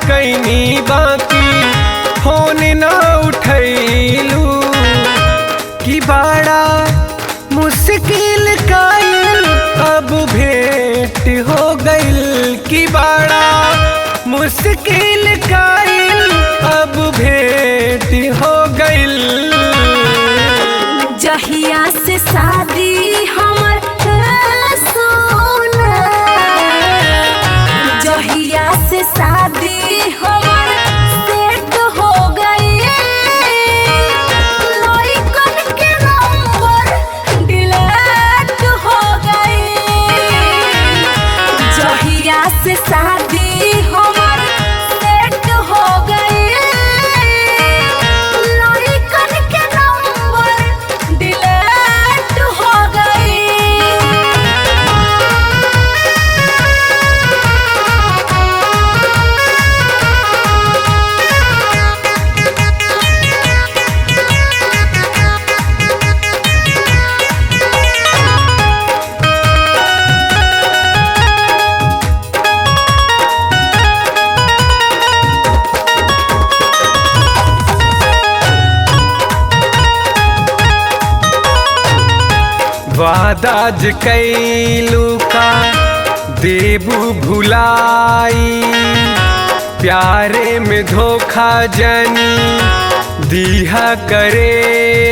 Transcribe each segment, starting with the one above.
कैनी बाकी फोन न उठैलू कि बड़ा मुश्किल कायल अब भेंट हो गइल कि बड़ा मुश्किल कायल अब भेंट हो गइल। जहिया से शादी हमर सोना, जहिया से शादी हमर सेट हो गई, लइकन के नंबर डिलीट हो गई। जहिया से शादी हमर सेट हो गई, लइकन के नंबर डिलीट हो गई। वादाज कैलू का देबू भुलाई, प्यारे में धोखा जनी दीहा करे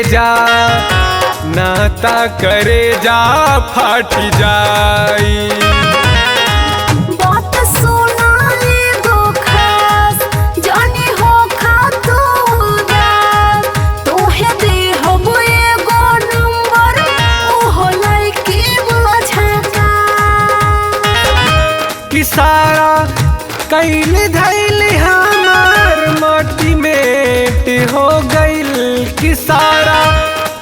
जा, नाता करे जा फाट जाई। बात सुना एगो खास, जानी हो खा तू उदास, तोहे देहब एगो नंबर, ओहो लइकी बुझका। कि सारा कैल धैल हमार माटी मेट हो गइल कि सारा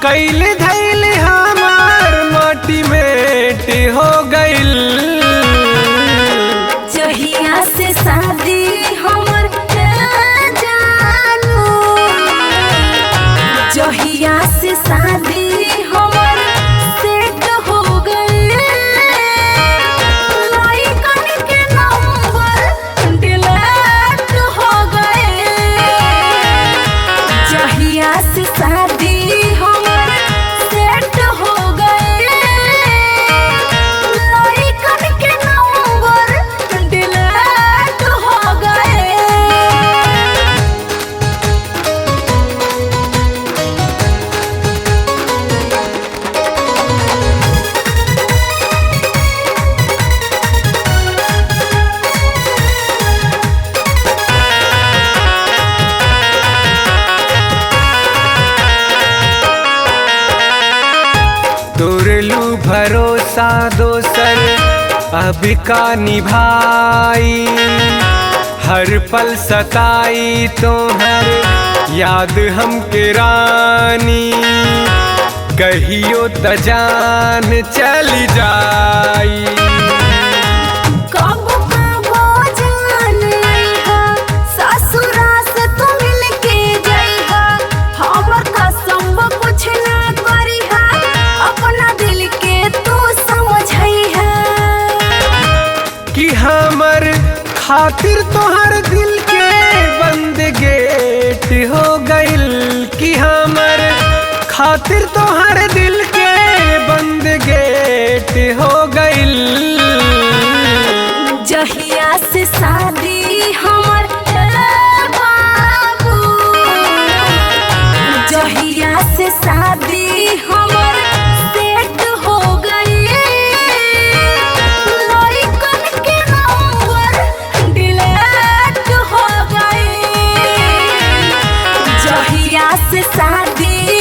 कैल धैल हमार माटी मेट हो गइल। जहिया से शादी हमर जानू, जहिया से शादी हमर सेट हो गई, लइकन के नंबर डिलीट हो गए। जहिया से शादी हमर सेट हो गई, लइकन के नंबर डिलीट हो गए। तोरलू भरोसा दोसर अब का निभाई, हर पल सताई तोहर याद हमके रानी, कहियो त जान चली जाई। कबो कबो जान आइहा, ससुरा से तू मिलके जइहा, हमर कसम कुछ ना करिहा, अपना दिल के तू समझइहा। कि हमर खातिर तोहर दिल के बंद गेट हो गइल कि हमर खातिर तोहर दिल के बंद गेट हो गइल। जहिया से शादी हमर बाबू, जहिया से शादी हमर सेट हो गई, लइकन के नंबर डिलीट हो गई। जहिया से शादी